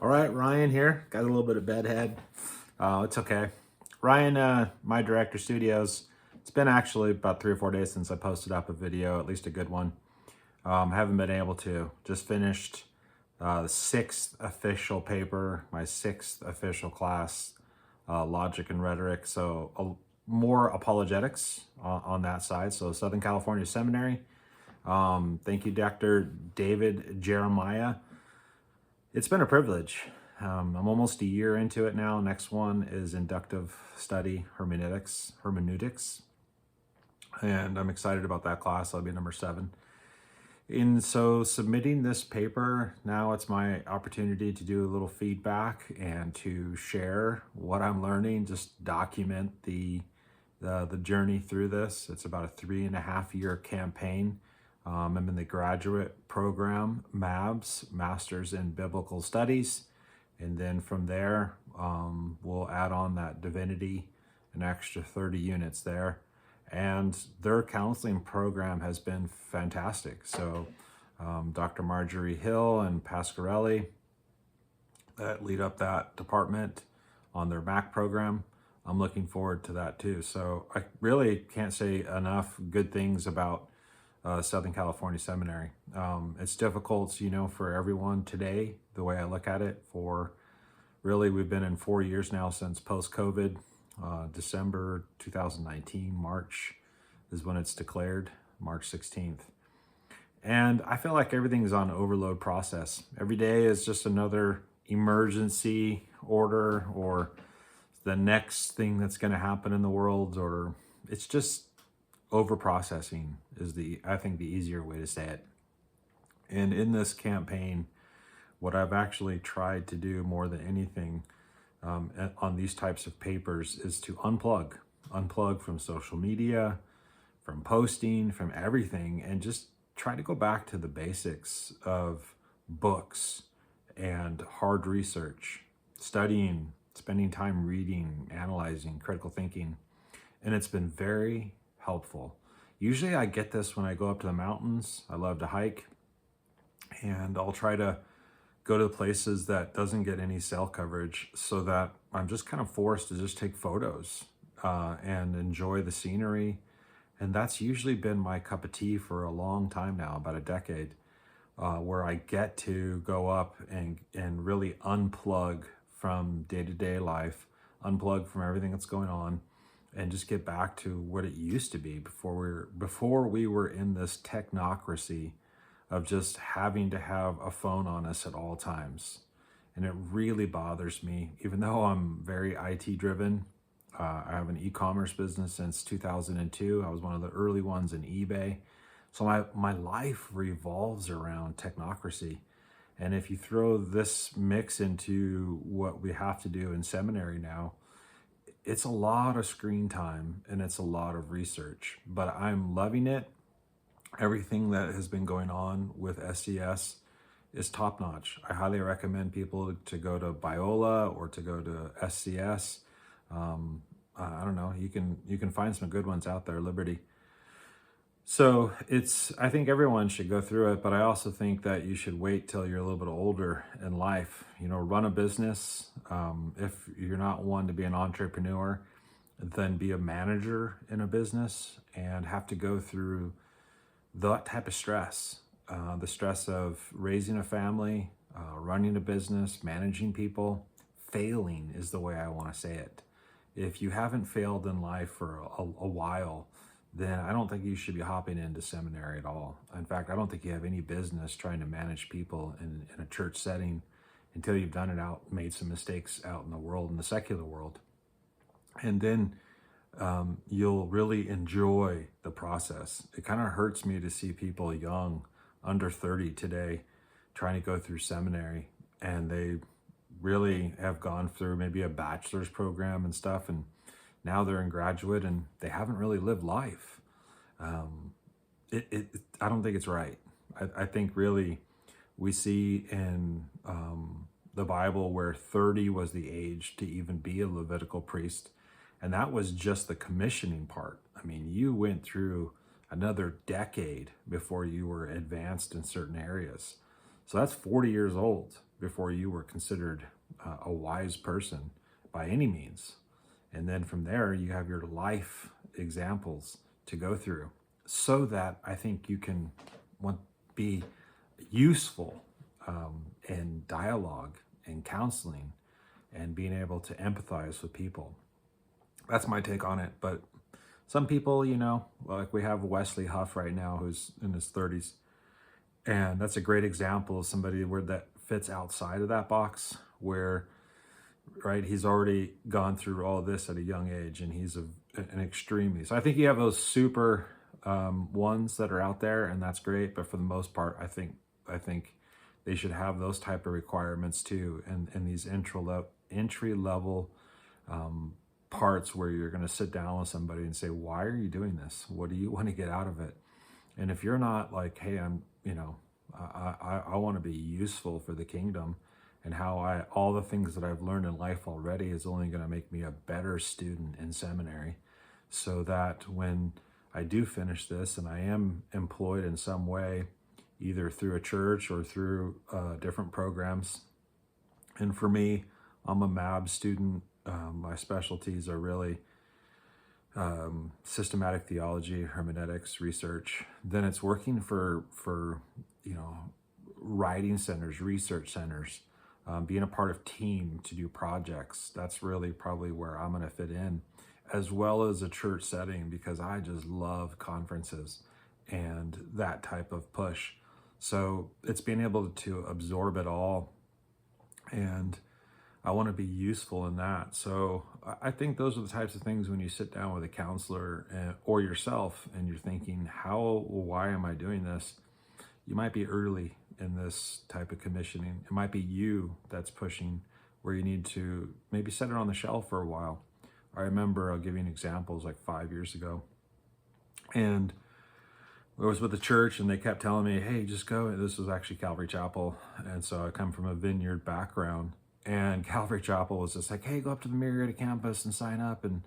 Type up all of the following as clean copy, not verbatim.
All right, Ryan here. Got a little bit of bedhead. It's okay. Ryan, my director studios. It's been actually about 3 or 4 days since I posted up a video, at least a good one. Haven't been able to. Just finished the sixth official paper, my sixth official class, Logic and Rhetoric. So more apologetics on that side. So Southern California Seminary. Thank you, Dr. David Jeremiah. It's been a privilege. I'm almost a year into it now. Next one is inductive study hermeneutics, and I'm excited about that class. I'll be number 7. And so submitting this paper, now it's my opportunity to do a little feedback and to share what I'm learning, just document the journey through this. It's about a 3.5-year campaign. I'm in the graduate program, MABS, Masters in Biblical Studies. And then from there, we'll add on that divinity, an extra 30 units there. And their counseling program has been fantastic. So Dr. Marjorie Hill and Pasquarelli that lead up that department on their MAC program. I'm looking forward to that too. So I really can't say enough good things about Southern California Seminary. It's difficult, for everyone today, the way I look at it. For really, we've been in 4 years now since post-COVID. December 2019, March is when it's declared, March 16th. And I feel like everything's on overload process. Every day is just another emergency order or the next thing that's going to happen in the world, or it's just over processing is I think the easier way to say it. And in this campaign, what I've actually tried to do more than anything on these types of papers is to unplug from social media, from posting, from everything, and just try to go back to the basics of books and hard research, studying, spending time reading, analyzing, critical thinking. And it's been very helpful. Usually I get this when I go up to the mountains. I love to hike, and I'll try to go to places that doesn't get any cell coverage, so that I'm just kind of forced to just take photos and enjoy the scenery. And that's usually been my cup of tea for a long time now, about a decade, where I get to go up and really unplug from day-to-day life, unplug from everything that's going on, and just get back to what it used to be before we were in this technocracy of just having to have a phone on us at all times. And it really bothers me, even though I'm very IT driven. I have an e-commerce business since 2002. I was one of the early ones in eBay. So my life revolves around technocracy. And if you throw this mix into what we have to do in seminary now, it's a lot of screen time and it's a lot of research, but I'm loving it. Everything that has been going on with SCS is top notch. I highly recommend people to go to Biola or to go to SCS. I don't know, you can find some good ones out there, Liberty. So I think everyone should go through it, but I also think that you should wait till you're a little bit older in life. Run a business. If you're not one to be an entrepreneur, then be a manager in a business and have to go through that type of stress. The stress of raising a family, running a business, managing people. Failing is the way I want to say it. If you haven't failed in life for a while, then I don't think you should be hopping into seminary at all. In fact, I don't think you have any business trying to manage people in a church setting until you've done it out, made some mistakes out in the world, in the secular world. And then you'll really enjoy the process. It kind of hurts me to see people young, under 30 today, trying to go through seminary, and they really have gone through maybe a bachelor's program and stuff, and now they're in graduate and they haven't really lived life. I don't think it's right. I think really we see in the Bible where 30 was the age to even be a Levitical priest. And that was just the commissioning part. I mean, you went through another decade before you were advanced in certain areas. So that's 40 years old. before you were considered a wise person by any means. And then from there, you have your life examples to go through so that I think you can be useful in dialogue and counseling and being able to empathize with people. That's my take on it. But some people, like we have Wesley Huff right now, who's in his 30s. And that's a great example of somebody where that fits outside of that box, where, right, he's already gone through all this at a young age, and he's an extremely. So I think you have those super ones that are out there, and that's great. But for the most part, I think they should have those type of requirements too, and these entry level parts where you're going to sit down with somebody and say, why are you doing this? What do you want to get out of it? And if you're not like, hey, I want to be useful for the kingdom, and how all the things that I've learned in life already is only going to make me a better student in seminary, so that when I do finish this and I am employed in some way, either through a church or through different programs. And for me, I'm a MAB student. My specialties are really systematic theology, hermeneutics, research. Then it's working for writing centers, research centers, being a part of team to do projects. That's really probably where I'm going to fit in, as well as a church setting, because I just love conferences and that type of push. So it's being able to absorb it all, and I want to be useful in that. So I think those are the types of things when you sit down with a counselor or yourself and you're thinking, why am I doing this? You might be early in this type of commissioning. It might be you that's pushing, where you need to maybe set it on the shelf for a while. I remember, I'll give you an example, it was like 5 years ago. And I was with the church and they kept telling me, hey, just go. This was actually Calvary Chapel. And so I come from a vineyard background. And Calvary Chapel was just like, hey, go up to the Marietta campus and sign up. And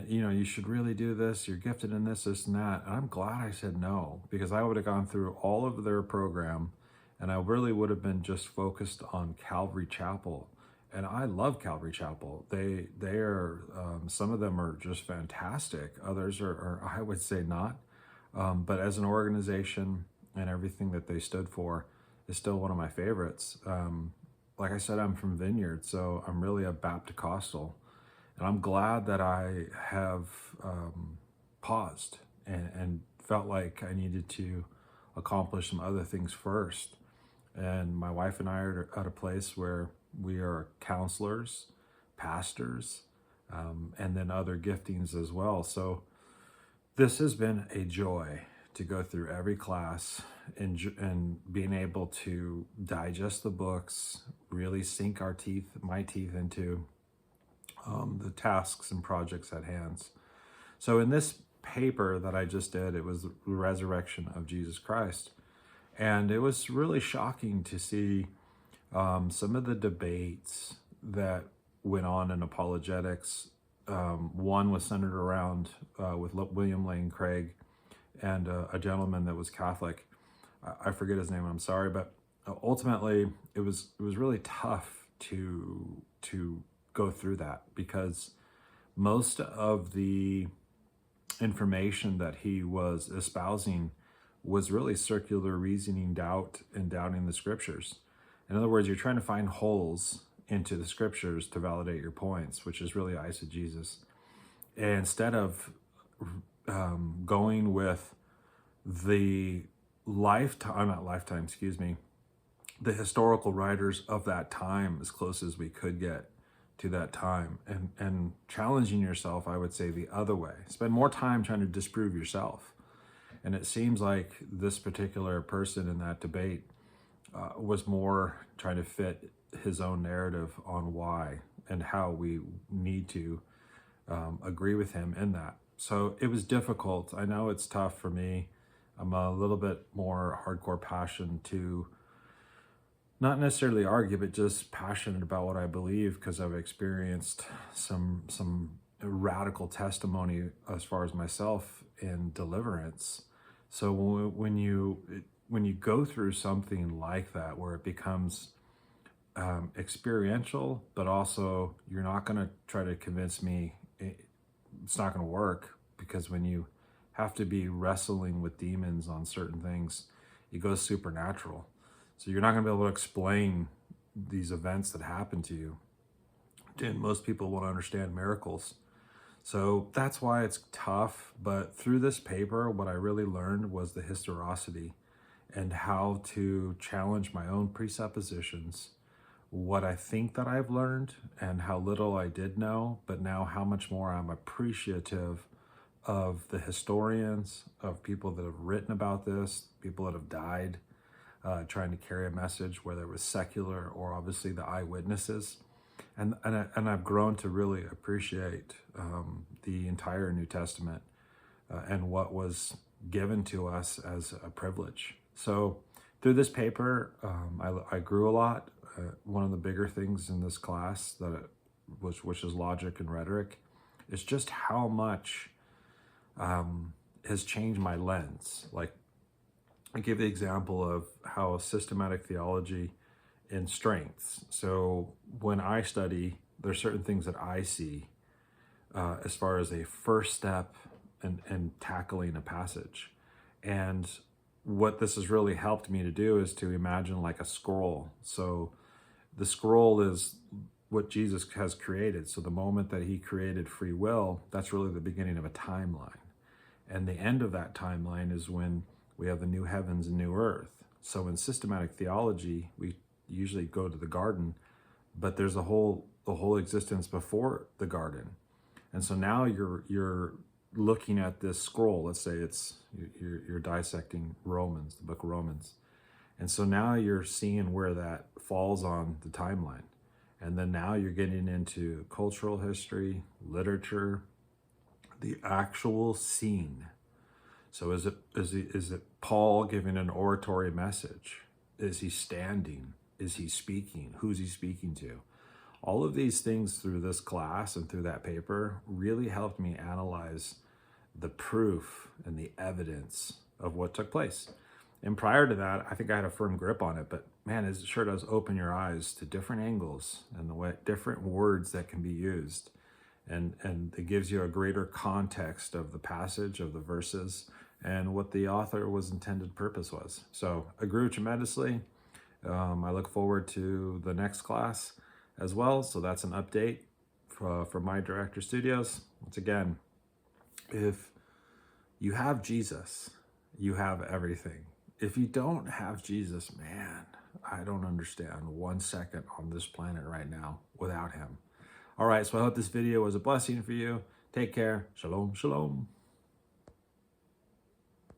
you should really do this. You're gifted in this, this, and that. And I'm glad I said no, because I would have gone through all of their program and I really would have been just focused on Calvary Chapel. And I love Calvary Chapel. They are, some of them are just fantastic. Others are I would say not. But as an organization and everything that they stood for is still one of my favorites. Like I said, I'm from Vineyard, so I'm really a Baptist-Costal. And I'm glad that I have paused and felt like I needed to accomplish some other things first. And my wife and I are at a place where we are counselors, pastors, and then other giftings as well. So this has been a joy to go through every class and being able to digest the books, really sink my teeth into the tasks and projects at hand. So in this paper that I just did, it was the resurrection of Jesus Christ. And it was really shocking to see some of the debates that went on in apologetics. One was centered around with William Lane Craig and a gentleman that was Catholic. I forget his name, I'm sorry, but ultimately it was really tough to go through that, because most of the information that he was espousing was really circular reasoning, doubt, and doubting the scriptures. In other words, you're trying to find holes into the scriptures to validate your points, which is really eisegesis. And instead of going with the the historical writers of that time as close as we could get to that time, and challenging yourself, I would say, the other way. Spend more time trying to disprove yourself. And it seems like this particular person in that debate was more trying to fit his own narrative on why and how we need to agree with him in that. So it was difficult. I know it's tough for me. I'm a little bit more hardcore passion to not necessarily argue, but just passionate about what I believe, because I've experienced some radical testimony as far as myself in deliverance. So when you go through something like that, where it becomes experiential, but also you're not going to try to convince me it's not going to work, because when you have to be wrestling with demons on certain things, it goes supernatural. So you're not going to be able to explain these events that happen to you. And most people won't understand miracles. So that's why it's tough. But through this paper, what I really learned was the historicity and how to challenge my own presuppositions, what I think that I've learned and how little I did know, but now how much more I'm appreciative of the historians, of people that have written about this, people that have died, trying to carry a message, whether it was secular or obviously the eyewitnesses. And I've grown to really appreciate the entire New Testament and what was given to us as a privilege. So through this paper, I grew a lot. One of the bigger things in this class which is logic and rhetoric, is just how much has changed my lens. Like, I give the example of how systematic theology in strengths. So when I study, there's certain things that I see as far as a first step in tackling a passage. And what this has really helped me to do is to imagine like a scroll. So the scroll is what Jesus has created. So the moment that he created free will, that's really the beginning of a timeline. And the end of that timeline is when we have the new heavens and new earth. So in systematic theology, we usually go to the garden, but there's the whole existence before the garden. And so now you're looking at this scroll. Let's say you're dissecting Romans, the book of Romans. And so now you're seeing where that falls on the timeline. And then now you're getting into cultural history, literature, the actual scene. So is it Paul giving an oratory message? Is he standing? Is he speaking? Who's he speaking to? All of these things through this class and through that paper really helped me analyze the proof and the evidence of what took place. And prior to that, I think I had a firm grip on it, but man, it sure does open your eyes to different angles and the way different words that can be used. And it gives you a greater context of the passage, of the verses, and what the author was intended purpose was. So I grew tremendously. I look forward to the next class as well. So that's an update from My Director Studios. Once again, if you have Jesus, you have everything. If you don't have Jesus, man, I don't understand 1 second on this planet right now without him. All right, so I hope this video was a blessing for you. Take care. Shalom, shalom.